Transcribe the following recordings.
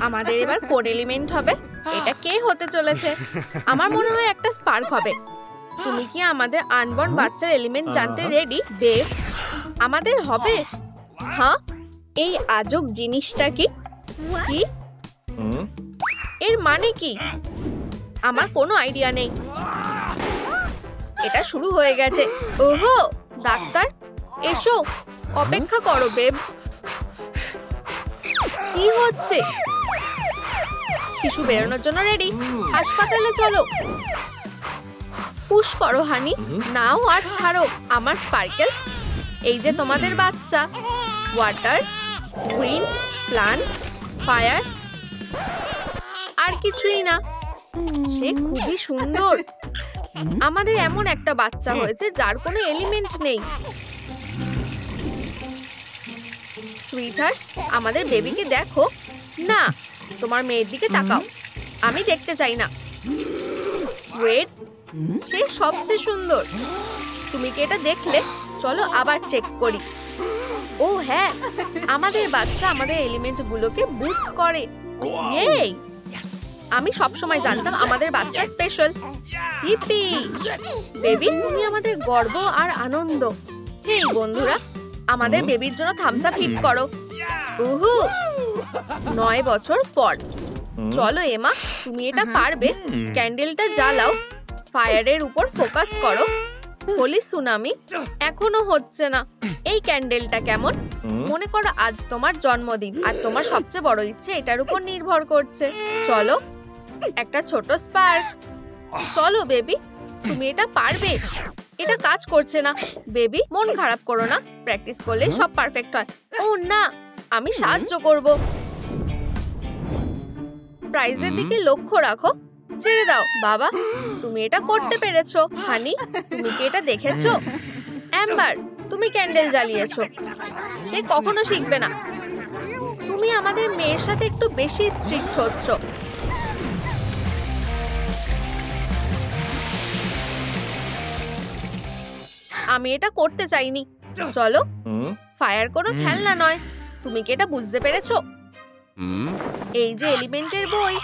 আমাদের এবার কোন এলিমেন্ট হবে? এটা কে হতে চলেছে? আমার মনে হয় একটা স্পার্ক হবে। তুমি কি আমাদের আনবর্ন বাচ্চার এলিমেন্ট জানতে রেডি, বেব? আমাদের হবে? হ্যাঁ, এই আজব জিনিসটা কি? কি এর মানে কি? আমার কোনো আইডিয়া নেই। এটা শুরু হয়ে গেছে। ওহো, ডাক্তার এসো, অপেক্ষা করো বেব। কি হচ্ছে? শিশু বেরোনোর জন্য রেডি। হাসপাতালে চলো। পুশ করো হানি, নাও আর ছাড়ো আমার স্পার্কেল। এই যে তোমাদের বাচ্চা। ওয়াটার, উইন্ড, প্লান্ট, ফায়ার, আর কিছুই না। সে খুবই সুন্দর। আমাদের এমন একটা বাচ্চা হয়েছে যার কোনো এলিমেন্ট নেই। সুইটহার্ট, আমাদের বেবিকে দেখো। না, তোমার মেয়ের দিকে তাকাও। আমি দেখতে চাই না। ওয়েট, সে সবচেয়ে সুন্দর। তুমি কি এটা দেখলে? চলো আবার চেক করি। ও হ্যাঁ, আমাদের বাচ্চা আমাদের এলিমেন্টগুলোকে বুস্ট করে। ইয়ে, আমি সবসময় জানতাম আমাদের বাচ্চা স্পেশাল। হিপি বেবি, তুমি আমাদের গর্ব আর আনন্দ। হেই বন্ধুরা, আমাদের বেবির জন্য থামস আপ হিট করো। উহু, 9 বছর পর। চলো এমা, তুমি এটা পারবে। ক্যান্ডেলটা জ্বালাও, ফায়ারের উপর ফোকাস করো। হোলি সুনামি এখনো হচ্ছে না। এই ক্যান্ডেলটা কেমন? মনে করো আজ তোমার জন্মদিন আর তোমার সবচেয়ে বড় ইচ্ছে এটার উপর নির্ভর করছে। চলো, একটা ছোট স্পার্ক। চলো বেবি, তুমি এটা পারবে। এটা কাজ করছে না। বেবি, মন খারাপ করো না। প্র্যাকটিস করলে সব পারফেক্ট হয়। ও না, আমি সাহায্য করব। প্রাইজের দিকে লক্ষ্য রাখো। ছেড়ে দাও বাবা, তুমি এটা করতে পেরেছো। হানি, তুমি কি এটা দেখেছো? অ্যাম্বার, তুমি ক্যান্ডেল জ্বালিয়েছো। সে কখনো শিখবে না। তুমি আমাদের মেয়ের সাথে একটু বেশি স্ট্রিক্ট হচ্ছ। আমি এটা করতে চাইনি। চলো, ফায়ার কোনো খেলনা নয়। তুমি কি এটা বুঝতে পেরেছো? এই যে এলিমেন্টের বই,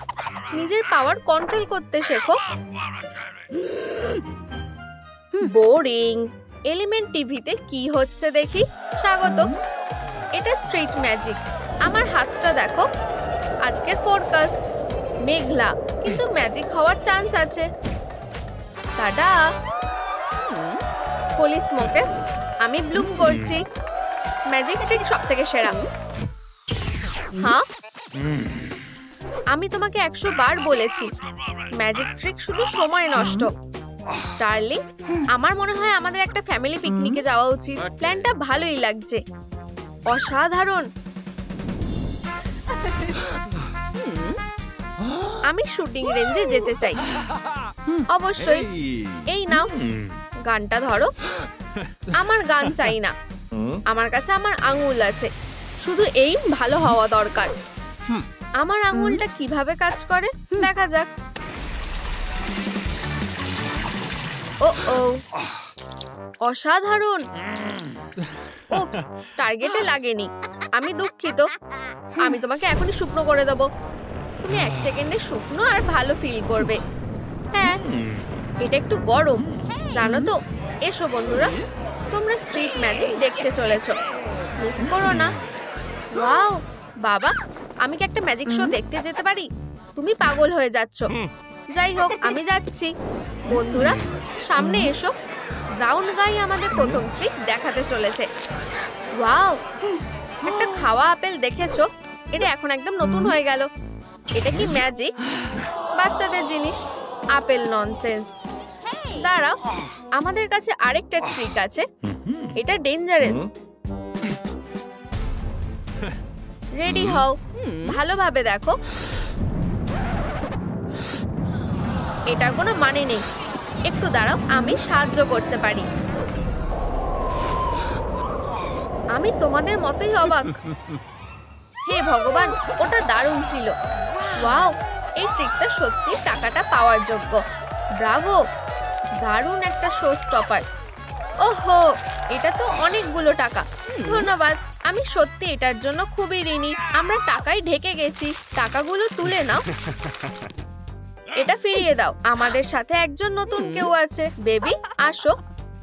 নিজের পাওয়ার কন্ট্রোল করতে শেখো। বোরিং। এলিমেন্ট টিভিতে কি হচ্ছে দেখি। স্বাগত। এটা স্ট্রিট ম্যাজিক। আমার হাতটা দেখো। আজকের ফোরকাস্ট মেঘলা, কিন্তু ম্যাজিক হওয়ার চান্স আছে। টাডা। হোলি স্মোকেস, আমি ব্লুম করছি। ম্যাজিক ট্রিক সবথেকে সেরা। হ্যাঁ, আমি তোমাকে 100 বার বলেছি, ম্যাজিক ট্রিক শুধু সময় নষ্ট। ডার্লিং, আমার মনে হয় আমাদের একটা ফ্যামিলি পিকনিকে যাওয়া উচিত। প্ল্যানটা ভালোই লাগছে। অসাধারণ। আমি শুটিং রেঞ্জে যেতে চাই। অবশ্যই। এই নাও, গানটা ধরো। আমার গান চাই না। আমার কাছে আমার আঙুল আছে। শুধু এই ভালো হওয়া দরকার। আমার আঙুলটা কিভাবে কাজ করে দেখা যাক। ও ও, অসাধারণ। উপস, টার্গেটে লাগেনি। আমি দুঃখিত। আমি তোমাকে এখনই শুকনো করে দেবো। তুমি 1 সেকেন্ডে শুকনো আর ভালো ফিল করবে। হ্যাঁ, এটা একটু গরম, জানো তো। এসো বন্ধুরা, তোমরা স্ট্রিট ম্যাজিক দেখতে চলেছো। মিস করো না। ওয়াও বাবা, আমি কি একটা ম্যাজিক শো দেখতে যেতে পারি? তুমি পাগল হয়ে যাচ্ছ। যাই হোক, আমি যাচ্ছি। বন্ধুরা, সামনে এসো। ব্রাউন গাই আমাদের প্রথম ট্রিক দেখাতে চলেছে। ওয়াও, একটা খাওয়া আপেল দেখেছো? এটা এখন একদম নতুন হয়ে গেল। এটা কি ম্যাজিক? বাচ্চাদের জিনিস। Apple nonsense. দাঁড়াও, আমাদের কাছে আরেকটা ট্রিক আছে। এটা ডেঞ্জারাস। রেডি হও, ভালোভাবে দেখো। এটার কোনো মানে নেই। একটু দাঁড়াও, আমি সাহায্য করতে পারি। আমি তোমাদের মতোই অবাক। হে ভগবান, ওটা দারুণ ছিল। ওয়াও, এই ট্রিকটা সত্যি টাকাটা পাওয়ার যোগ্য। ব্রাভো, দারুণ একটা শো স্টপার। ওহো, এটা তো অনেকগুলো টাকা। ধন্যবাদ, আমি সত্যি এটার জন্য খুবই ঋণী। আমরা টাকায় ঢেকে গেছি। টাকাগুলো তুলে নাও। এটা ফিরিয়ে দাও। আমাদের সাথে একজন নতুন কেউ আছে। বেবি, আসো।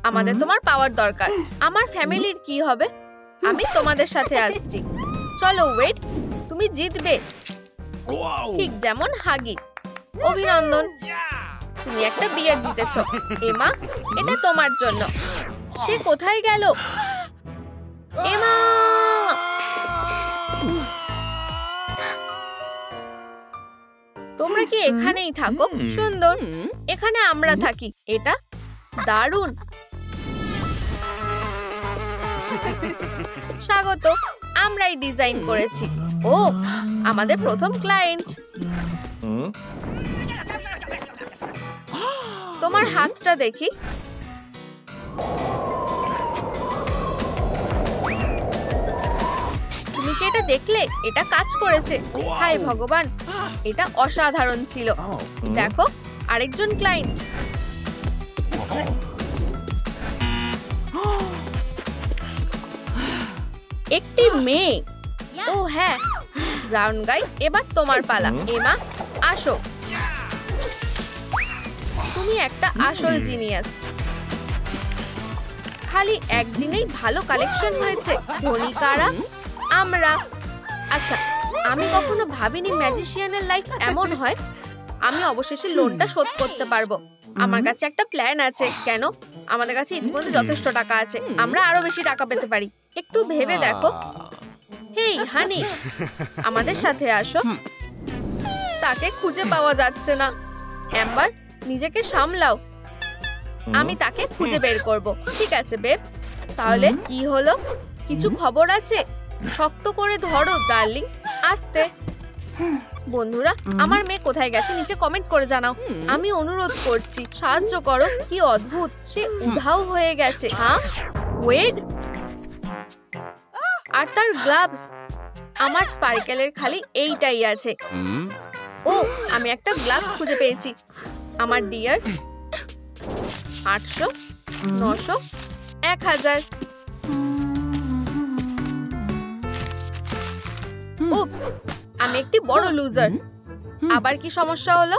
আমাদের তোমার পাওয়ার দরকার। আমার ফ্যামিলির কি হবে? আমি তোমাদের সাথে আসছি। চলো ওয়েড, তুমি জিতবে, ঠিক যেমন হাগি। অভিনন্দন, তুমি একটা বিয়ার জিতেছো। এমা, এটা তোমার জন্য। সে কোথায় গেল? এমা, তোমরা কি এখানেই থাকো? সুন্দর, এখানে আমরা থাকি। এটা দারুণ। স্বাগত, আমরাই ডিজাইন করেছি। ও, আমাদের প্রথম ক্লায়েন্ট। তোমার হাতটা দেখি। তুমি কি এটা দেখলে? এটা কাজ করেছে। হায় ভগবান, এটা অসাধারণ ছিল। দেখো, আরেকজন ক্লায়েন্ট। একটি মেয়ে। ও হ্যাঁ, ব্রাউন গাই, এবার তোমার পালা। এমা, আসো। তুমি একটা আসল জিনিয়াস। খালি একদিনেই ভালো কালেকশন হয়েছে। ধনী কারা? আমরা। আচ্ছা, আমি কখনো ভাবিনি ম্যাজিশিয়ানের লাইফ এমন হয়। আমি অবশেষে লোনটা শোধ করতে পারবো। আমার কাছে একটা প্ল্যান আছে। কেন? আমাদের কাছে ইতিমধ্যে যথেষ্ট টাকা আছে। আমরা আরো বেশি টাকা পেতে পারি। একটু ভেবে দেখো। হেই হানি, আমাদের সাথে আসো। তাকে খুঁজে পাওয়া যাচ্ছে না। এম্বার, নিজেকে সামলাও। আমি তাকে খুঁজে বের করব। ঠিক আছে বেব। তাহলে কি হলো? কিছু খবর আছে? শক্ত করে ধরো ডার্লিং। আস্তে। বন্ধুরা, আমার মেয়ে কোথায় গেছে নিচে কমেন্ট করে জানাও। আমি অনুরোধ করছি, সাহায্য করো। কি অদ্ভুত, সে উধাও হয়ে গেছে। হ্যাঁ ওয়েড, আর তার গ্লাভস। আমার স্পার্কেলের খালি এইটাই আছে। ও, আমি একটা গ্লাভস খুঁজে পেয়েছি। আমার ডিয়ার। 800, 900, 1000। উপস, আমি একটি বড় লুজার। আবার কি সমস্যা হলো?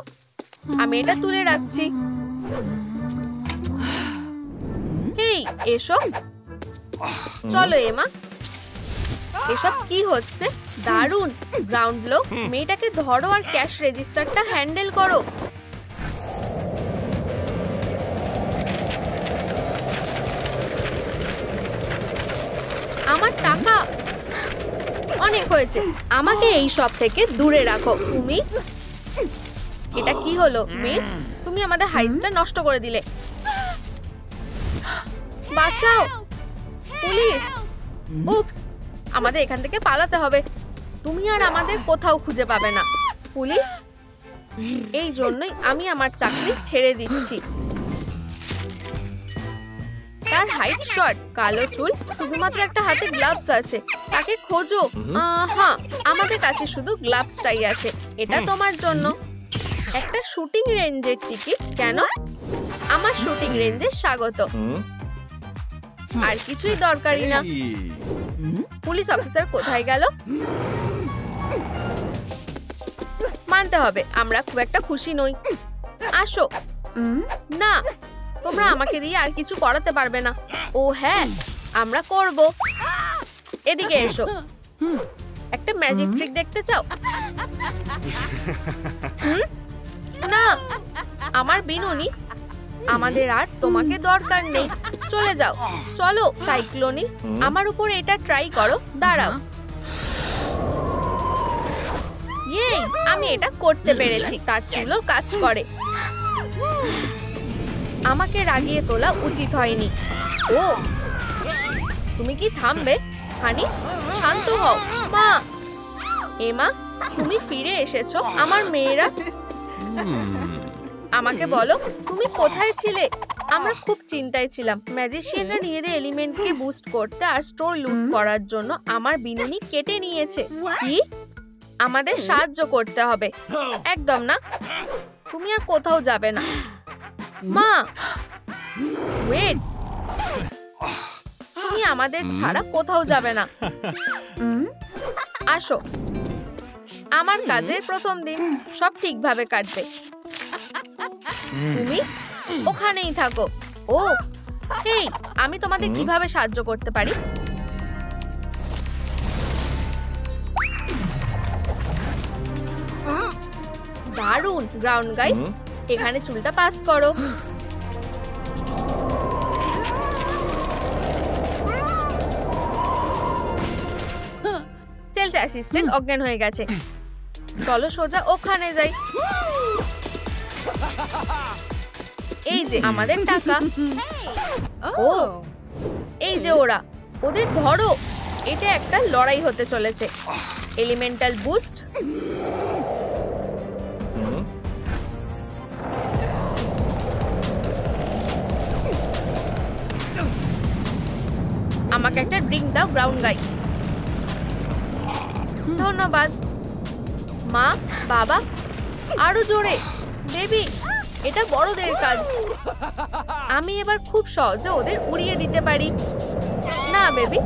আমি এটা তুলে রাখছি। হেই, এসো। চলো এমা। এসব কি হচ্ছে? দারুণ। গ্রাউন্ড লো, মেয়েটাকে ধরো আর ক্যাশ রেজিস্টারটা হ্যান্ডেল করো। আমার টাকা অনেক হয়েছে। আমাকে এই সব থেকে দূরে রাখো। তুমি, এটা কি হলো মিস? তুমি আমাদের হাইসটা নষ্ট করে দিলে। বাঁচাও, পুলিশ। উপস, আমাদের এখান থেকে পালাতে হবে। তুমি আর আমাদের কোথাও খুঁজে পাবে না। পুলিশ, এই জন্যই আমি আমার চাকরি ছেড়ে দিচ্ছি। তার হাইট শর্ট, কালো চুল, শুধুমাত্র একটা হাতে গ্লাভস আছে। তাকে খোঁজো। হ্যাঁ, আমাদের কাছে শুধু গ্লাভসটাই আছে। এটা তোমার জন্য। একটা শুটিং রেঞ্জের টিকিট। কেন? আমার শুটিং রেঞ্জে স্বাগত। আর কিছুই দরকারি না। পুলিশ অফিসার কোথায় গেল? মানতে হবে, আমরা খুব একটা খুশি নই। আসো। না, তোমরা আমাকে দিয়ে আর কিছু করাতে পারবে না। ও হ্যাঁ, আমরা করব। এদিকে এসো। একটা ম্যাজিক ট্রিক দেখতে চাও? না, আমার বিনুনি। আমাদের আর তোমাকে দরকার নেই। চলে যাও। চলো সাইক্লোনিস, আমার উপর এটা ট্রাই করো। দাঁড়াও। ইয়ে, আমি এটা করতে পেরেছি। তার চুলও কাজ করে। আমাকে রাগিয়ে তোলা উচিত হয়নি। ও, তুমি কি থামবে? হানি, শান্ত হও। মা, এমা, তুমি ফিরে এসেছো। আমার মেয়েরা, আমাকে বলো তুমি কোথায় ছিলে? আমরা খুব চিন্তায় ছিলাম। ম্যাজিশিয়ানরা নিজেদের এলিমেন্টকে বুস্ট করতে আর স্টোর লুট করার জন্য আমার বিনুনি কেটে নিয়েছে। কি? আমাদের সাহায্য করতে হবে। একদম না, তুমি আর কোথাও যাবে না। মা, ওয়েট, তুমি তুমি আমাদের ছাড়া কোথাও যাবে না। আসো, আমার কাজের প্রথম দিন সব ঠিকভাবে কাটবে। তুমি ওখানেই থাকো। ও হেই, আমি তোমাদের কিভাবে সাহায্য করতে পারি? দারুণ গ্রাউন্ড গাইড, এখানে চুলটা পাস করো। সেলস অ্যাসিস্ট্যান্ট অজ্ঞান হয়ে গেছে। চলো সোজা ওখানে যাই। এই যে আমাদের টাকা। ও এই যে ওরা, ওদের ধরো। এটা একটা লড়াই হতে চলেছে। Elemental boost. আমাকে একটা ড্রিঙ্ক দাও গ্রাউন্ড গাইড। ধন্যবাদ। মা, বাবা, আরো জোরে। বেবি, এটা বড়দের কাজ। আমি এবার খুব সহজে ওদের উড়িয়ে দিতে পারি। না বেবি,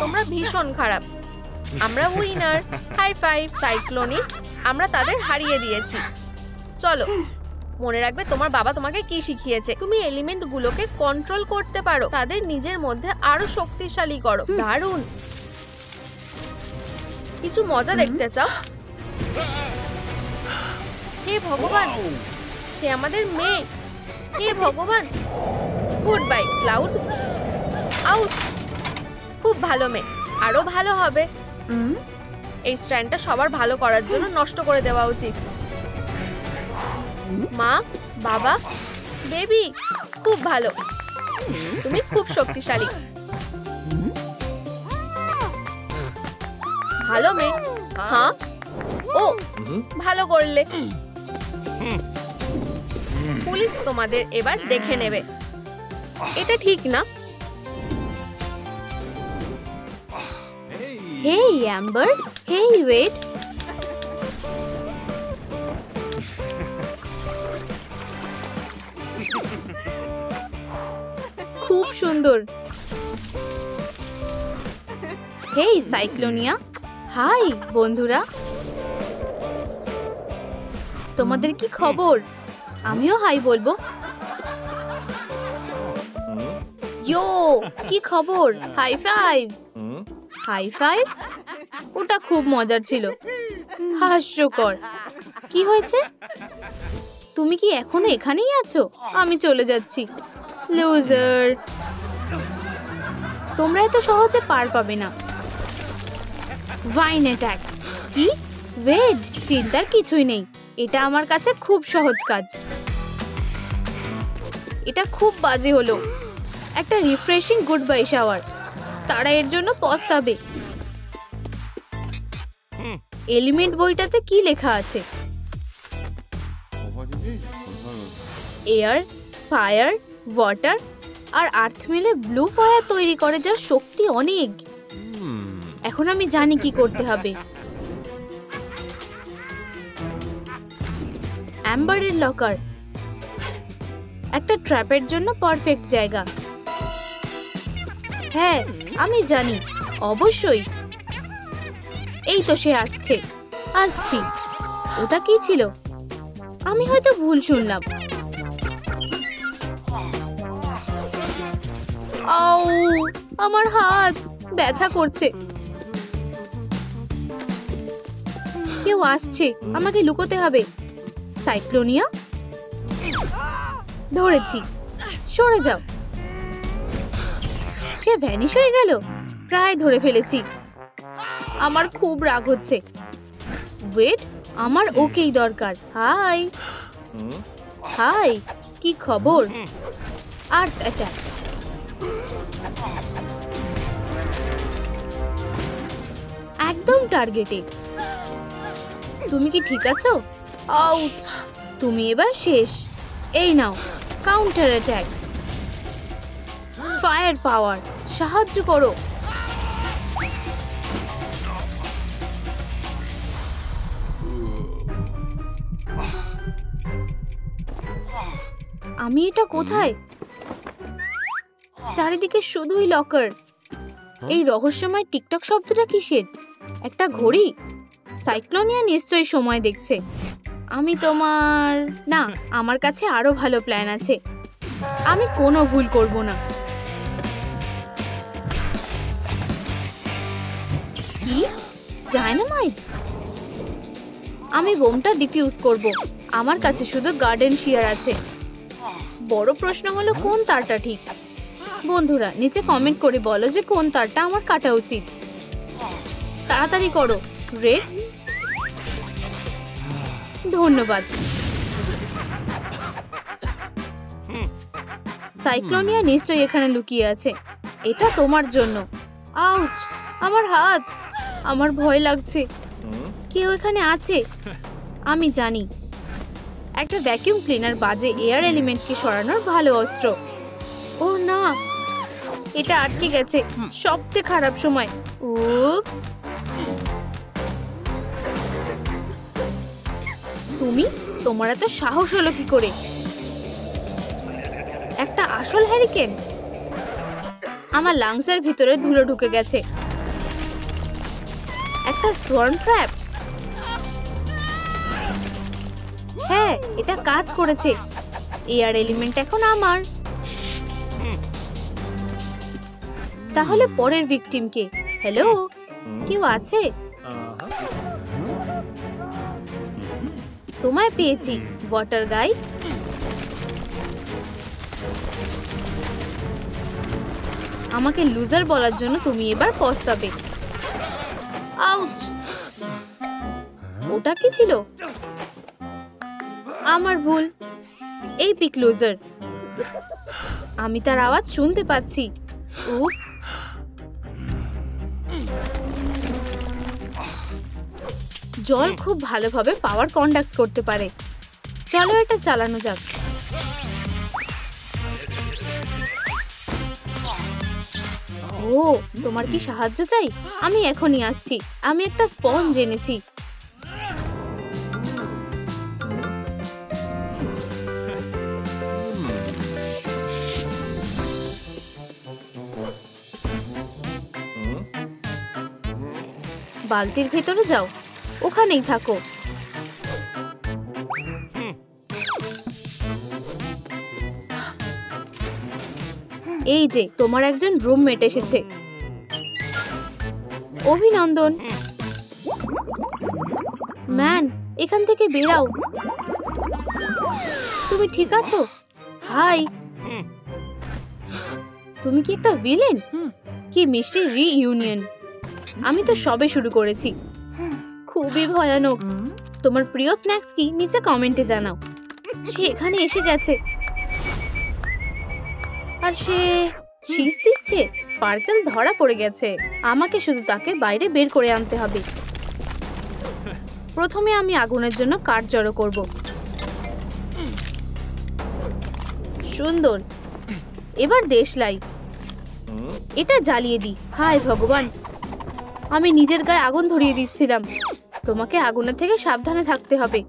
তোমরা ভীষণ খারাপ। আমরা উইনার। হাই ফাইভ সাইক্লোনিস, আমরা তাদের হারিয়ে দিয়েছি। চলো, মনে রাখবে তোমার বাবা তোমাকে কি শিখিয়েছে। তুমি এলিমেন্ট গুলোকে কন্ট্রোল করতে পারো, তাদের নিজের মধ্যে আরো শক্তিশালী করো। দারুণ। কিছু মজা দেখতে চাও? হে ভগবান, সে আমাদের মেয়ে। হে ভগবান। Good bye cloud. আউট। খুব ভালো মেয়ে, আরো ভালো হবে। এই স্ট্যান্ডটা সবার ভালো করার জন্য নষ্ট করে দেওয়া উচিত। মা, বাবা, বেবি, খুব ভালো। তুমি খুব শক্তিশালী। ভালো মেয়ে। হ্যাঁ, ও ভালো করলে। পুলিশ তোমাদের এবার দেখে নেবে। এটা ঠিক না। হেই অ্যাম্বার, হেই ওয়েড। খুব সুন্দর। হেই সাইক্লোনিয়া। হাই বন্ধুরা, তোমাদের কি খবর? আমিও হাই বলবো। ইয়ো, কি খবর? High five. High five? ওটা খুব মজার ছিল। হাস্যকর। কি হয়েছে? তুমি কি এখনো এখানেই আছো? আমি চলে যাচ্ছি। লুজার, তোমরা এত সহজে পার পাবে না। Vine attack. কি? ওয়েট, চিন্তার কিছুই নেই। এটা আমার কাছে খুব সহজ কাজ। এটা খুব বাজে হলো। একটা রিফ্রেশিং গুড বাই শাওয়ার। তারা এর জন্য পস্তাবে। এলিমেন্ট বইটাতে কি লেখা আছে? এয়ার, ফায়ার, ওয়াটার আর আর্থ মিলে ব্লু ফায়ার তৈরি করে, যার শক্তি অনেক। এখন আমি জানি কি করতে হবে। অ্যাম্বারের লকার একটা ট্র্যাপের জন্য পারফেক্ট জায়গা। হ্যাঁ, আমি জানি। অবশ্যই। এই তো সে আসছে। আসছি। ওটা কি ছিল? আমি হয়তো ভুল শুনলাম। আউ, আমার হাত ব্যথা করছে। কেউ আসছে, আমাকে লুকোতে হবে। সাইক্লোনিয়া, ধরেছি। সরে যাও। সে ভ্যানিশ হয়ে গেল। প্রায় ধরে ফেলেছি। আমার খুব রাগ হচ্ছে। ওয়েট, আমার ওকেই দরকার। হাই। হাই, কি খবর? আর্থ অ্যাটাক। একদম টার্গেটে। তুমি কি ঠিক আছো? আউচ। তুমি এবার শেষ। এই নাও কাউন্টার অ্যাটাক। ফায়ার পাওয়ার, সাহায্য করো। আমি এটা কোথায়? চারিদিকে শুধুই লকার। এই রহস্যময় টিকটক শব্দটা কিসের? একটা ঘড়ি? সাইক্লোনিয়া নিশ্চয়ই সময় দেখছে। আমি তোমার না, আমার কাছে আরো ভালো প্ল্যান আছে। আমি কোনো ভুল করব না। কি? ডায়নামাইট? আমি বোমটা ডিফিউজ করব। আমার কাছে শুধু গার্ডেন শিয়ার আছে। বড় প্রশ্ন হলো কোন তারটা ঠিক। বন্ধুরা নিচে কমেন্ট করে বলো যে কোন তারটা আমার কাটা উচিত। তাড়াতাড়ি করো। রেড? ধন্যবাদ। সাইক্লোনিয়া নিশ্চয়ই এখানে লুকিয়ে আছে। এটা তোমার জন্য। আউচ! আমার হাত! আমার ভয় লাগছে। কেউ এখানে আছে? আমি জানি। একটা ভ্যাকুয়াম ক্লিনার বাজে এয়ার এলিমেন্টকে সরানোর ভালো অস্ত্র। ও না, এটা আটকে গেছে সবচেয়ে খারাপ সময়। উপস! তোমার এত সাহস হলো কি করে? একটা আসল হ্যারিকেন? আমার লাংসের ভিতরে ধুলো ঢুকে গেছে। একটা সোয়ার্ম ট্র্যাপ? হ্যাঁ, এটা কাজ করেছে। এয়ার এলিমেন্ট এখন আমার। তাহলে পরের ভিকটিম কে? হ্যালো, কেউ আছে? তোমায় পেয়েছি, ওয়াটার গাই। আমাকে লুজার বলার জন্য তুমি এবার পস্তাবে। আউচ! ওটা কি ছিল? আমার ভুল। এই পিক লুজার। আমি তার আওয়াজ শুনতে পাচ্ছি। উপস! জল খুব ভালোভাবে পাওয়ার কন্ডাক্ট করতে পারে। চলো এটা চালানো যাক। ও, তোমার কি সাহায্য চাই? আমি এখনই আসছি। আমি একটা স্পঞ্জ এনেছি। বালতির ভেতরে যাও, ওখানেই থাকো। এই যে তোমার একজন রুমমেট এসেছে। অভিনন্দন। ম্যান, এখান থেকে বেরাও। তুমি ঠিক আছো? হাই। তুমি কি একটা ভিলেন? কি মিষ্টি রিইউনিয়ন। আমি তো সবে শুরু করেছি। খুবই ভয়ানক। তোমার প্রিয় স্ন্যাক্স কি নিচে কমেন্টে জানাও। সে এখানে এসে গেছে আর সে শীষ দিচ্ছে। স্পার্কেল ধরা পড়ে গেছে। আমাকে শুধু তাকে বাইরে বের করে আনতে হবে। প্রথমে আমি আগুনের জন্য কাঠ জড়ো করব। সুন্দর। এবার দেশলাই। এটা জ্বালিয়ে দিই। হায় ভগবান, আমি নিজের গায়ে আগুন ধরিয়ে দিচ্ছিলাম। তোমাকে আগুনের থেকে সাবধানে থাকতে হবে।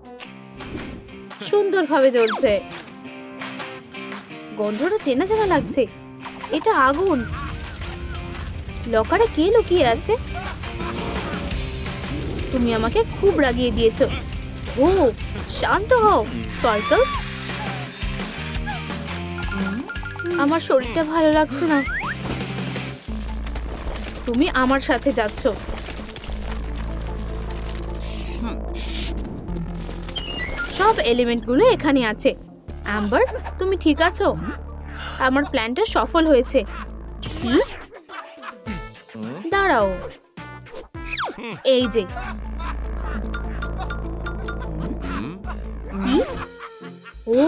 সুন্দরভাবে জ্বলছে। গন্ধটা চেনা চেনা লাগছে। এটা আগুন। লকারে কে লুকিয়ে আছে? তুমি আমাকে খুব রাগিয়ে দিয়েছো। ও, শান্ত হও স্পার্কল। আমার শরীরটা ভালো লাগছে না। তুমি আমার সাথে যাচ্ছ। সব এলিমেন্টগুলো এখানে আছে। অ্যাম্বার, তুমি ঠিক আছো? আমার প্ল্যানটা সফল হয়েছে। কি? দাঁড়াও। এই যে। কি? ও,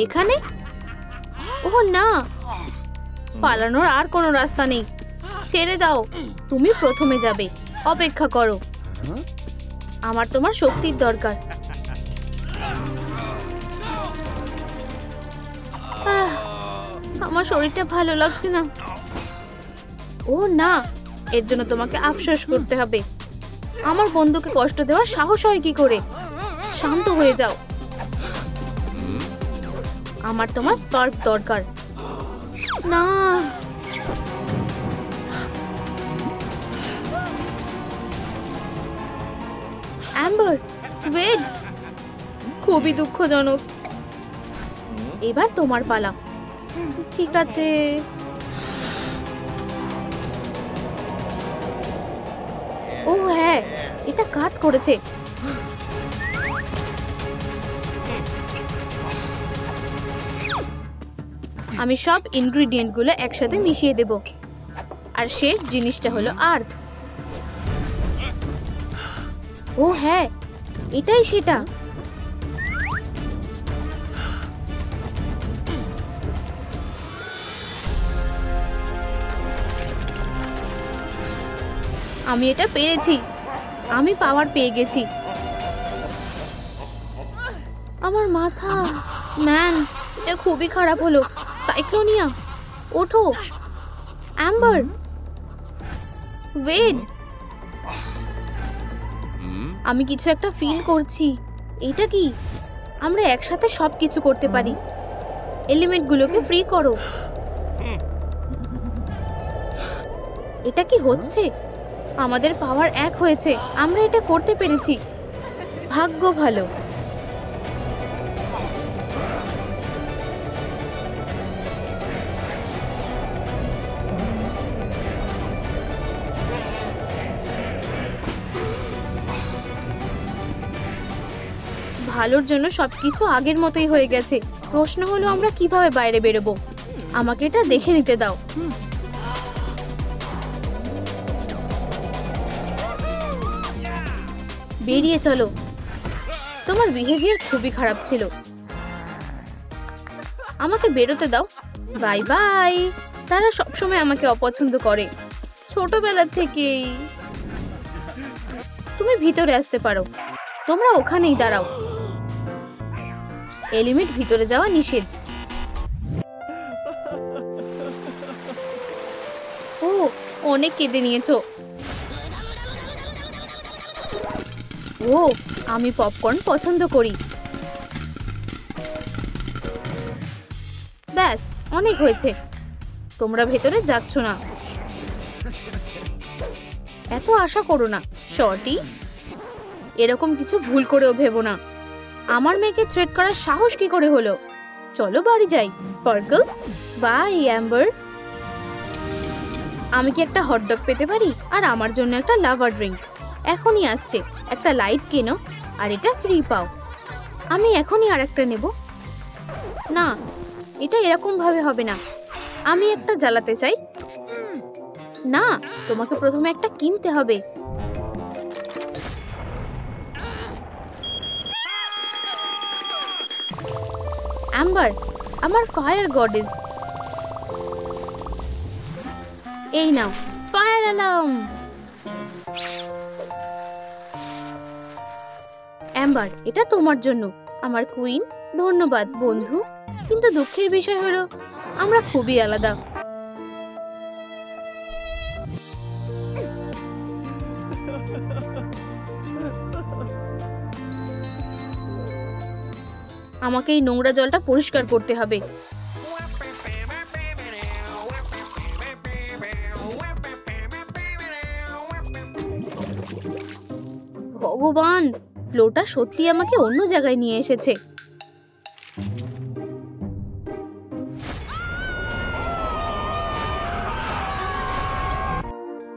এখানে? ও না, পালানোর আর কোনো রাস্তা নেই। ছেড়ে দাও। তুমি প্রথমে যাবে। অপেক্ষা করো। আমার তোমার শক্তির দরকার। আমার শরীরটা ভালো লাগছে না। ও না, এর জন্য তোমাকে আফসোস করতে হবে। আমার বন্ধুকে কষ্ট দেওয়ার সাহস হয় কি করে? শান্ত হয়ে যাও। আমার তোমার স্পার্ক দরকার। না, অ্যাম্বার, ওয়েড, খুবই দুঃখজনক। এবার তোমার পালা। ঠিক আছে। ও হ্যাঁ, এটা কাজ করেছে। আমি সব ইনগ্রেডিয়েন্ট গুলো একসাথে মিশিয়ে দেব। আর শেষ জিনিসটা হলো আর্থ। ও হ্যাঁ, এটাই সেটা। আমি এটা পেরেছি। আমি পাওয়ার পেয়ে গেছি। আমার মাথা, ম্যান, এটা খুবই খারাপ হলো। সাইক্লোনিয়া, ওঠো। অ্যাম্বার, ওয়েড, আমি কিছু একটা ফিল করছি। এটা কি? আমরা একসাথে সবকিছু করতে পারি। এলিমেন্টগুলোকে ফ্রি করো। এটা কি হচ্ছে? আমাদের পাওয়ার এক হয়েছে। আমরা এটা করতে পেরেছি। ভাগ্য ভালো। ভালোর জন্য সবকিছু আগের মতোই হয়ে গেছে। প্রশ্ন হলো আমরা কিভাবে বাইরে বেরোবো। আমাকে এটা দেখে নিতে দাও। বেরিয়ে চলো। তোমার বিহেভিয়ার খুবই খারাপ ছিল। আমাকে বেরোতে দাও। Bye bye. তারা সবসময় আমাকে অপছন্দ করে, ছোটবেলা থেকেই। তুমি ভিতরে আসতে পারো। তোমরা ওখানেই দাঁড়াও। এলিমেন্ট ভিতরে যাওয়া নিষেধ। ও, অনেক কেঁদে নিয়েছো। ও, আমি পপকর্ন পছন্দ করি। ব্যাস, অনেক হয়েছে। তোমরা ভেতরে যাচ্ছ না। এত আশা করো না, শর্টি। এরকম কিছু ভুল করেও ভেবো না। আমার মেয়েকে থ্রেট করার সাহস কি করে হলো? চলো বাড়ি যাই। Purple, by amber. আমি কি একটা হটডগ পেতে পারি? আর আমার জন্য একটা লাভার ড্রিঙ্ক। এখনই আসছে। একটা লাইট কেনো আর এটা ফ্রি পাও। আমি এখনই আর একটা নেব। না, এটা এরকম ভাবে হবে না। আমি একটা জ্বালাতে চাই। না, তোমাকে প্রথমে একটা কিনতে হবে। অ্যাম্বার, আমার ফায়ার গডেস। এই নাও, ফায়ার অ্যালার্ম। অ্যাম্বার, এটা তোমার জন্য, আমার কুইন। ধন্যবাদ বন্ধু। কিন্তু দুঃখের বিষয় হলো আমরা খুবই আলাদা। আমাকে এই নোংরা জলটা পরিষ্কার করতে হবে। ভগবান, ফ্লোটা সত্যি আমাকে অন্য জায়গায় নিয়ে এসেছে।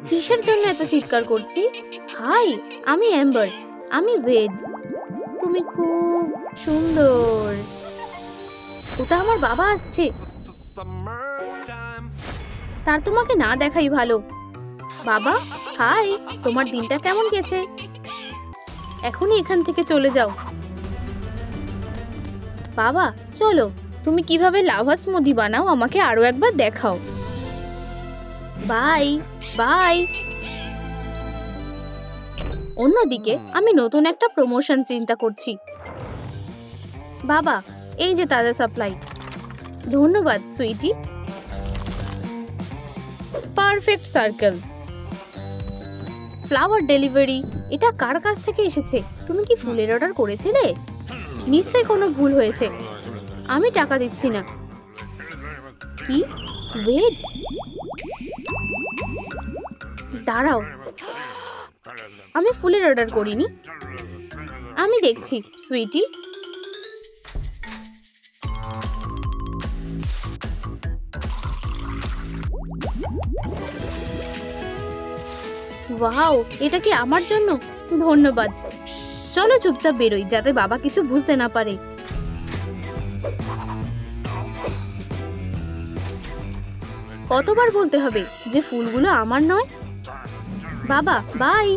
কিসের জন্য এত চিৎকার করছি? হাই, আমি অ্যাম্বার। আমি ওয়েড। তুমি খুব সুন্দর। ওটা আমার বাবা আসছে। তার তোমাকে না দেখাই ভালো। বাবা, হাই, তোমার দিনটা কেমন গেছে? এখনই এখান থেকে চলে যাও। বাবা, চলো। তুমি কিভাবে লাভা স্মুদি বানাও আমাকে আরো একবার দেখাও। Bye bye. অন্যদিকে আমি নতুন একটা প্রমোশন চিন্তা করছি। বাবা, এই যে তাজা সাপ্লাই। ধন্যবাদ sweetie. Perfect circle. Flower delivery. এটা কার কাছ থেকে এসেছে? তুমি কি ফুলের অর্ডার করেছিলে? নিশ্চয়ই কোনো ভুল হয়েছে। আমি টাকা দিচ্ছি না। কি? ওয়েট, দাঁড়াও, আমি ফুলের অর্ডার করিনি। আমি দেখছি সুইটি। ওয়াও, এটা কি আমার জন্য? ধন্যবাদ। চলো চুপচাপ বেরোই, যাতে বাবা কিছু বুঝতে না পারে। কতবার বলতে হবে যে ফুলগুলো আমার নয়? বাবা বাই।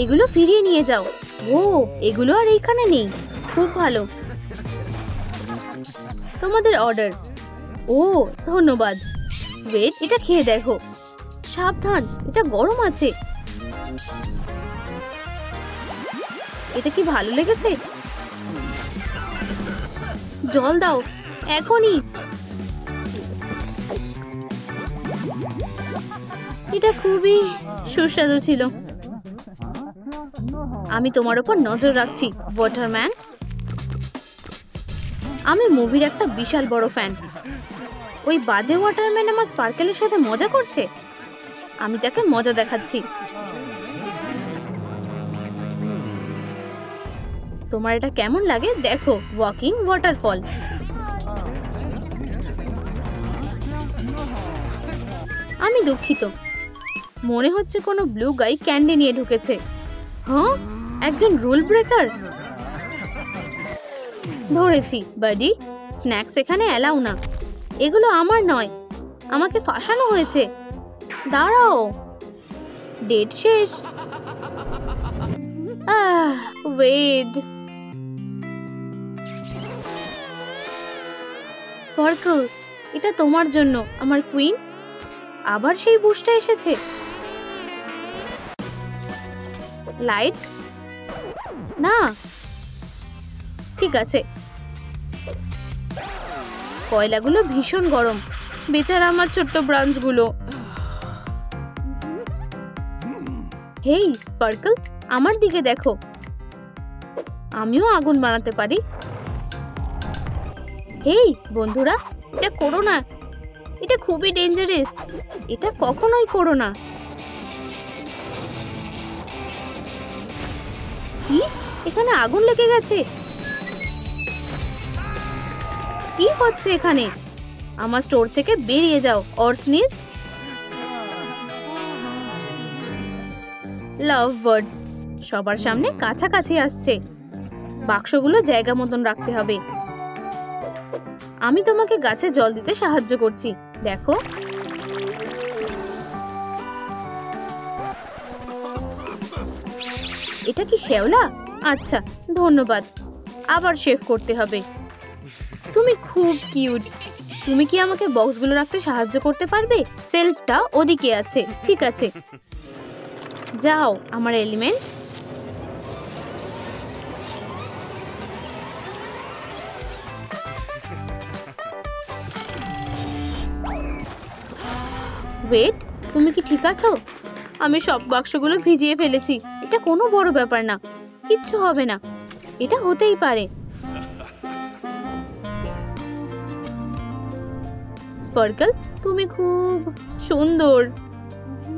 এগুলো ফিরিয়ে নিয়ে যাও। ও, এগুলো আর এইখানে নেই। খুব ভালো। তোমাদের অর্ডার। ও ধন্যবাদ। ওয়েট, এটা খেয়ে দেখো। সাবধান, এটা গরম আছে। এটা কি ভালো লেগেছে? জল দাও এখনই। এটা খুবই সুস্বাদু ছিল। আমি তোমার উপর নজর রাখছি, ওয়াটারম্যান। আমি মুভির একটা বিশাল বড় ফ্যান। ওই বাজে ওয়াটারম্যান আমার স্পার্কেলের সাথে মজা করছে। আমি তাকে মজা দেখাচ্ছি। তোমার এটা কেমন লাগে দেখো, ওয়াকিং ওয়াটারফল। আমি দুঃখিত, মনে হচ্ছে কোনো ব্লু গাই ক্যান্ডি নিয়ে ঢুকেছে। হ্যাঁ, একজন রুল ব্রেকার। ধরেছি বাডি, স্ন্যাক্স এখানে অ্যালাউ না। এগুলো আমার নয়, আমাকে ফাঁসানো হয়েছে। দাঁড়াও, ডেট শেষ। ওয়েট, স্পার্কল, এটা তোমার জন্য আমার কুইন। আবার সেই বুশটা এসেছে। লাইটস না, ঠিক আছে। কয়লাগুলো ভীষণ গরম। বেচারা আমার ছোট্ট ব্রাঞ্চগুলো। হেই স্পার্কল, আমার দিকে দেখো। আমিও আগুন বানাতে পারি। হেই বন্ধুরা, এটা করো না। এটা খুবই ডেঞ্জারাস। এটা কখনোই করো না। কি? এখানে আগুন লেগে গেছে। কি হচ্ছে এখানে? আমার স্টোর থেকে বেরিয়ে যাও, অর্সনিস্ট। লাভ বার্ডস সবার সামনে কাছাকাছি আসছে। বাক্সগুলো জায়গা মতন রাখতে হবে। আমি তোমাকে গাছে জল দিতে সাহায্য করছি, দেখো। এটা কি শ্যাওলা? আচ্ছা ধন্যবাদ। আবার শেভ করতে হবে। তুমি খুব কিউট। তুমি কি আমাকে বক্সগুলো রাখতে সাহায্য করতে পারবে? সেলফটা ওদিকে আছে। ঠিক আছে, যাও আমার এলিমেন্ট। ওয়েট, তুমি কি ঠিক আছো? আমি সব বাক্সগুলো ভিজিয়ে ফেলেছি। এটা কোনো বড় ব্যাপার না, কিচ্ছু হবে না। এটা হতেই পারে। স্পার্কল, তুমি খুব সুন্দর।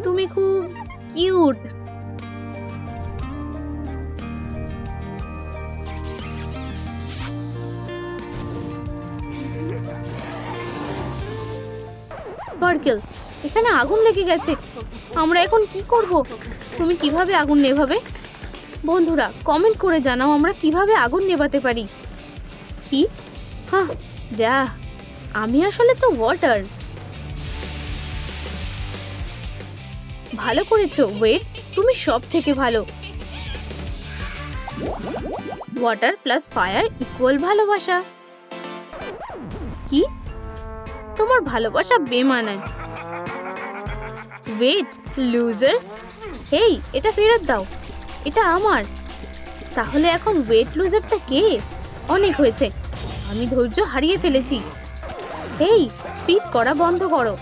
তুমি খুব কিউট। স্পার্কল, এখানে আগুন লেগে গেছে। আমরা এখন কি করব? তুমি কিভাবে আগুন নেভাবে? বন্ধুরা কমেন্ট করে জানাও আমরা কিভাবে আগুন নেভাতে পারি। কি? হ্যাঁ, যা, আমি আসলে তো ওয়াটার। ভালো করেছো ওয়েট, তুমি সব থেকে ভালো। ওয়াটার প্লাস ফায়ার ইকুয়াল ভালোবাসা। কি? তোমার ভালোবাসা বেমানান। Wait, loser. হেই, এটা ফেরত দাও। এটা আমার। তাহলে এখন ওয়েট লুজারটা কে? অনেক হয়েছে, আমি ধৈর্য হারিয়ে ফেলেছি। হেই, স্পিড করা বন্ধ করো।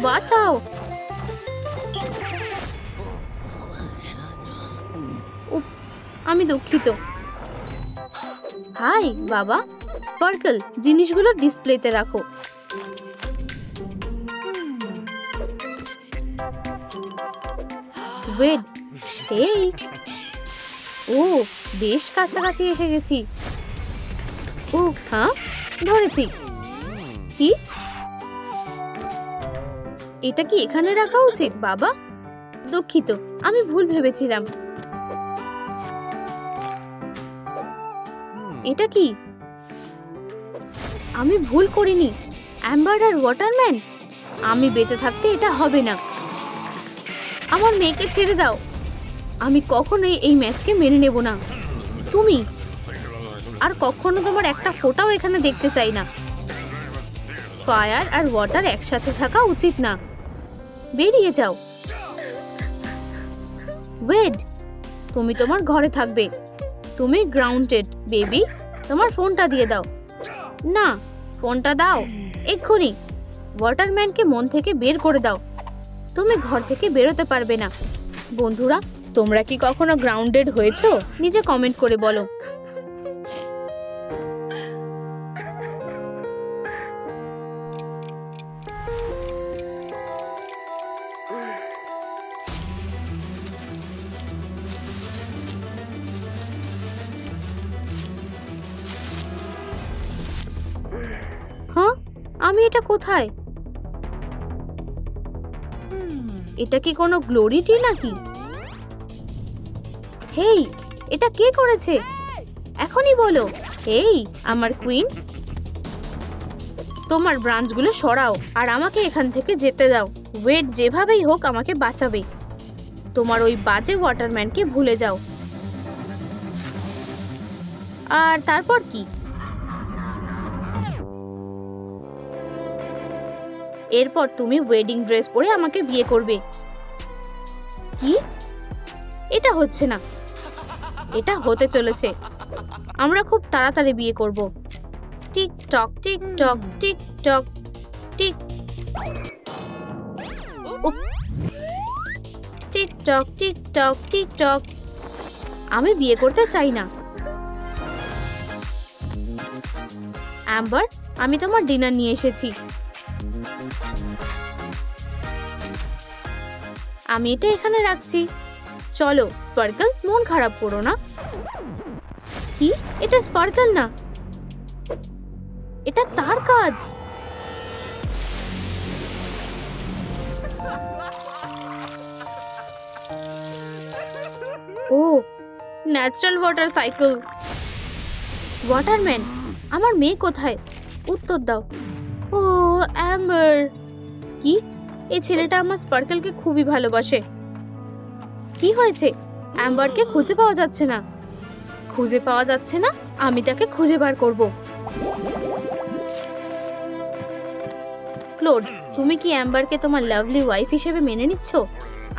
বাঁচাও। উপস, আমি দুঃখিত। হাই বাবা। স্পার্কল, জিনিসগুলো ডিসপ্লেতে রাখো। ওয়েট, এই, ও বেশ কাছাকাছি এসে গেছি। ও হ্যাঁ, ধরেছি। কি এটা কি এখানে রাখা উচিত বাবা? দুঃখিত, আমি ভুল ভেবেছিলাম। এটা কি? আমি ভুল করিনি। অ্যাম্বার আর ওয়াটারম্যান, আমি বেঁচে থাকতে এটা হবে না। আমার মেয়েকে ছেড়ে দাও। আমি কখনোই এই ম্যাচকে মেনে নেব না। তুমি আর কখনো তোমার একটা ফোঁটাও এখানে দেখতে চাই না। ফায়ার আর ওয়াটার একসাথে থাকা উচিত না। বেরিয়ে যাও। ওয়েড, তুমি তোমার ঘরে থাকবে। তুমি গ্রাউন্ডেড বেবি। তোমার ফোনটা দিয়ে দাও। না, ফোনটা দাও এক্ষুনি। ওয়াটারম্যানকে মন থেকে বের করে দাও। তুমি ঘর থেকে বেরোতে পারবে না। বন্ধুরা, তোমরা কি কখনো গ্রাউন্ডেড হয়েছো? নিজে কমেন্ট করে বলো। হ্যাঁ, আমি এটা কোথায়? এটা কি কোনো গ্লোরি ট্রি নাকি? হেই, এটা কে করেছে? এখনই বলো। এই আমার কুইন, তোমার ব্রাঞ্চগুলো সরাও আর আমাকে এখান থেকে যেতে দাও। ওয়েট যেভাবেই হোক আমাকে বাঁচাবে। তোমার ওই বাজে ওয়াটারম্যানকে ভুলে যাও। আর তারপর কি? এরপর তুমি ওয়েডিং ড্রেস পরে আমাকে বিয়ে করবে। কি? এটা হচ্ছে না। এটা হতে চলেছে। আমরা খুব তাড়াতাড়ি বিয়ে করব। Tick tock tick tock tick tock tick. Oops. Tick tock tick tock tick tock. আমি বিয়ে করতে চাই না। অ্যাম্বার, আমি তোমার ডিনার নিয়ে এসেছি। আমি এটা এখানে রাখছি। চলো স্পার্কল, মন খারাপ করো না। কি? এটা স্পার্কল না, এটা তার কাজ। ও, ন্যাচারাল ওয়াটার সাইকেল। ওয়াটারম্যান, আমার মেয়ে কোথায়? উত্তর দাও। ও অ্যাম্বার। কি? এই ছেলেটা আমার স্পার্কলকে খুবই ভালোবাসে। কি হয়েছে? অ্যাম্বারকে খুঁজে পাওয়া যাচ্ছে না। খুঁজে পাওয়া যাচ্ছে না? আমি তাকে খুঁজে বার করব। ক্লোড, তুমি কি অ্যাম্বারকে তোমার লাভলি ওয়াইফ হিসেবে মেনে নিচ্ছ?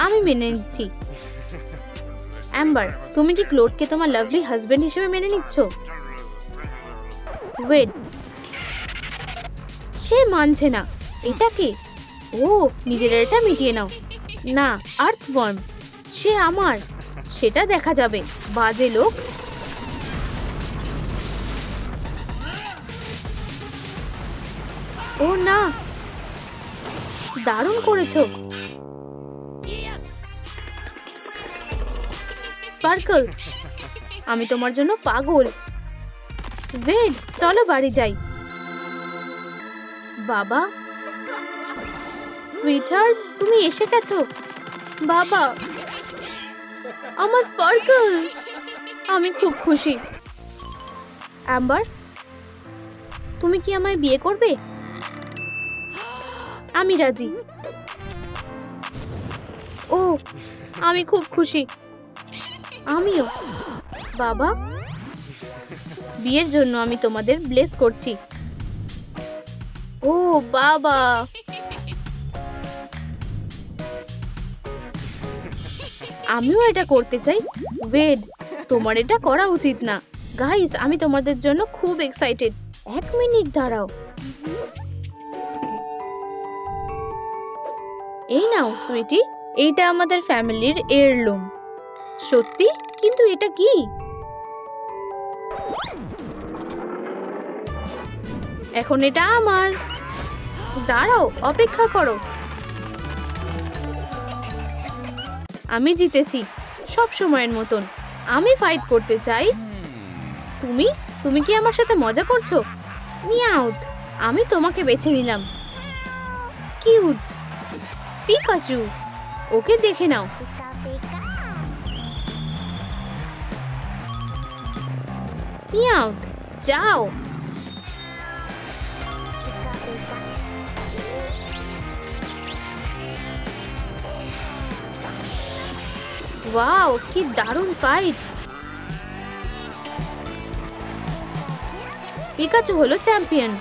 আমি মেনে নিচ্ছি। অ্যাম্বার, তুমি কি ক্লোডকে তোমার লাভলি হাজবেন্ড হিসেবে মেনে নিচ্ছ? ওয়েট, সে মানছে না। এটা কি? ও, নিজের এটা মিটিয়ে নাও। না, আর্থওয়ার্ম। সে আমার, সেটা দেখা যাবে। বাজে লোক। ও না, দারুণ করেছো স্পার্কল। আমি তোমার জন্য পাগল। ওয়েড, চলো বাড়ি যাই। বাবা, সুইটহার্ট, তুমি এসে গেছো। বাবা, আমার স্পার্কল। আমি খুব খুশি। অ্যাম্বার, তুমি কি আমায় বিয়ে করবে? আমি রাজি। ও, আমি খুব খুশি। আমিও। বাবা, বিয়ের জন্য আমি তোমাদের ব্লেস করছি। ও বাবা, আমিও এটা করতে চাই। ওয়েড, তোমার এটা করা উচিত না। গাইস, আমি তোমাদের জন্য খুব এক্সাইটেড। এক মিনিট দাঁড়াও। এই নাও সুইটি, এইটা আমাদের ফ্যামিলির হেয়ারলুম। সত্যি? কিন্তু এটা কি? এখন এটা আমার। দাঁড়াও, অপেক্ষা করো। আমি জিতেছি, সব সময়ের মতন। আমি ফাইট করতে চাই। তুমি তুমি কি আমার সাথে মজা করছো? মিয়াউথ, আমি তোমাকে বেছে নিলাম। কিউট পিকাচু, ওকে দেখে নাও। মিয়াউথ, যাও। ওয়াও, কি দারুণ ফাইট! পিকাচু হলো চ্যাম্পিয়ন।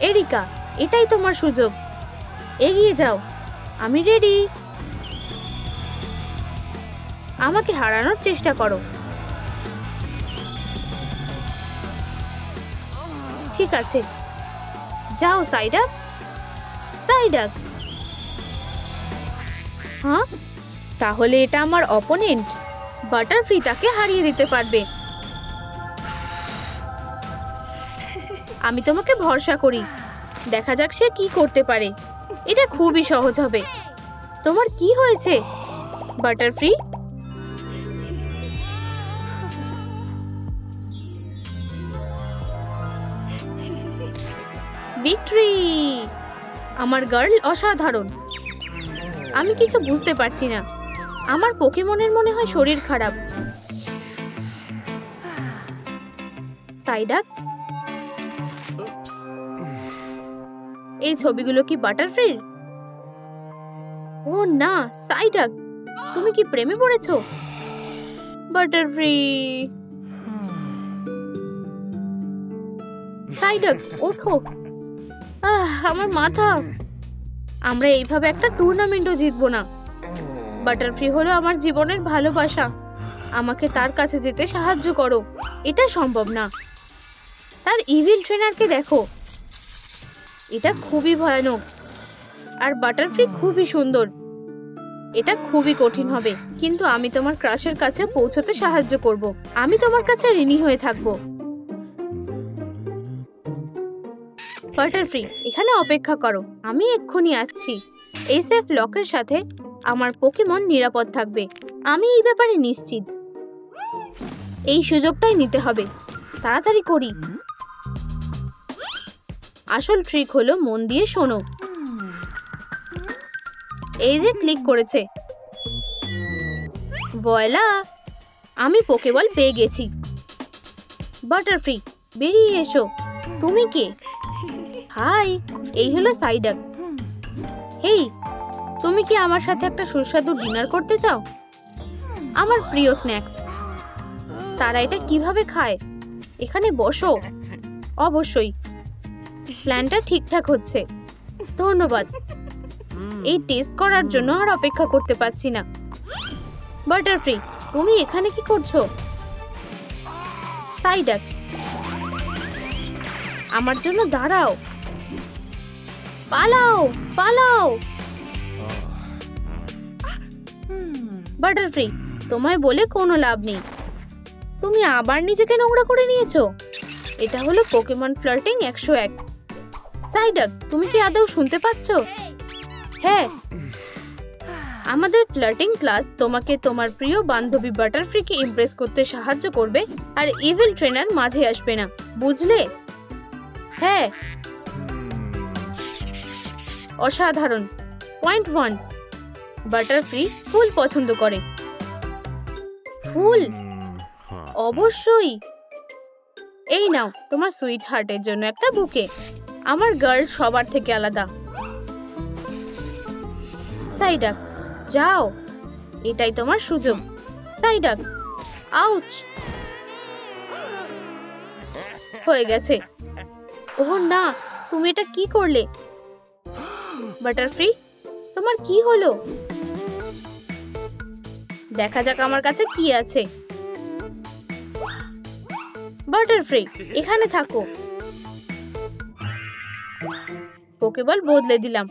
এরিকা, এটাই তোমার সুযোগ। এগিয়ে যাও। আমি রেডি। আমাকে হারানোর চেষ্টা করো। ঠিক আছে, যাও সাইডাক। সাইডাক, হ্যাঁ, তাহলে এটা আমার অপোনেন্ট। বাটারফ্রি তাকে হারিয়ে দিতে পারবে। আমি তোমাকে ভরসা করি। দেখা যাক সে কি করতে পারে। এটা খুবই সহজ হবে। তোমার কি হয়েছে বাটারফ্রি? ভিক্টরি! আমার গার্ল অসাধারণ। আমি কিছু বুঝতে পারছি না। আমার পোকেমনের মনে হয় শরীর খারাপ। সাইডাক, এই ছবিগুলো কি বাটারফ্রির? ও না, সাইডাক, তুমি কি প্রেমে পড়েছো? বাটারফ্রি! সাইডাক, ওঠো। আমার মাথা। আমরা এইভাবে একটা টুর্নামেন্টও জিতবো না। বাটারফ্রি হলো আমার জীবনের ভালোবাসা। আমাকে তার কাছে যেতে সাহায্য করো। এটা সম্ভব না। তার ইভিল ট্রেনারকে দেখো। এটা খুবই ভয়ানক। আর বাটারফ্রি খুবই সুন্দর। এটা খুবই কঠিন হবে, কিন্তু আমি তোমার ক্রাশের কাছে পৌঁছতে সাহায্য করব। আমি তোমার কাছে ঋণী হয়ে থাকবো। বাটারফ্রি, এখানে অপেক্ষা করো। আমি এক্ষুনি আসছি। এই সেফ লকের সাথে আমার পোকেমন নিরাপদ থাকবে। আমি এই ব্যাপারে নিশ্চিত। এই সুযোগটাই নিতে হবে। তাড়াতাড়ি করি। আসল ট্রিক হলো মন দিয়ে শোনো। এই যে ক্লিক করেছে। ভয়লা, আমি পোকেবল পেয়ে গেছি। বাটারফ্রি, বেরিয়ে এসো। তুমি কে? হাই, এই হলো সাইডাক। হেই, তুমি কি আমার সাথে একটা সুস্বাদু ডিনার করতে চাও? আমার প্রিয় স্ন্যাক্স। তারা এটা কিভাবে খায়? এখানে বসো। অবশ্যই। প্ল্যানটা ঠিকঠাক হচ্ছে। ধন্যবাদ। এই টেস্ট করার জন্য আর অপেক্ষা করতে পারছি না। বাটারফ্রি, তুমি এখানে কি করছো? সাইডাক, আমার জন্য দাঁড়াও। পালাও, পালাও। বাটারফ্রি, তোমায় বলে কোনো লাভ নেই। তুমি আবার নিজেকে নোংরা করে নিয়েছো। এটা হলো পোকেমন ফ্লার্টিং 101। সাইডাক, তুমি কি আদৌ শুনতে পাচ্ছ? হ্যাঁ, আমাদের ফ্লার্টিং ক্লাস তোমাকে তোমার প্রিয় বান্ধবী বাটারফ্রিকে ইমপ্রেস করতে সাহায্য করবে, আর ইভিল ট্রেনার মাঝে আসবে না, বুঝলে? হ্যাঁ। অসাধারণ। পয়েন্ট 1। বাটারফ্রি ফুল পছন্দ করে। ফুল? অবশ্যই। এই নাও তোমার সুইট হার্টের জন্য একটা বুকে। আমার গার্ল সবার থেকে আলাদা। সাইডাক, যাও। এটাই তোমার সুযোগ। সাইডাক, আউচ। হয়ে গেছে। ওহ না, তুমি এটা কি করলে? বাটারফ্রি, তোমার কি হলো? দেখা যাক আমার কাছে কি আছে। বাটারফ্রি, এখানে থাকো। পোকেবল বদলে দিলাম।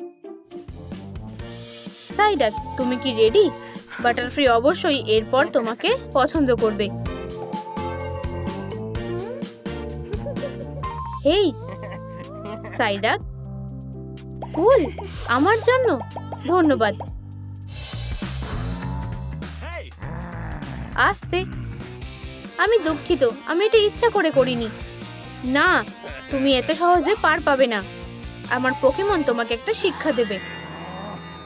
সাইডাক, তুমি কি রেডি? বাটারফ্রি অবশ্যই এরপর তোমাকে পছন্দ করবে। হেই সাইডাক, ফুল আমার জন্য, ধন্যবাদ। আস্তে, আমি দুঃখিত, আমি এটা ইচ্ছা করে করিনি। না, তুমি এত সহজে পার পাবে না। আমার পোকেমন তোমাকে একটা শিক্ষা দেবে।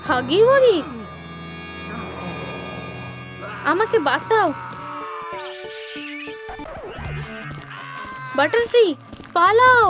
হাগি ওয়াগি, আমাকে বাঁচাও। বাটারফ্রি, পালাও।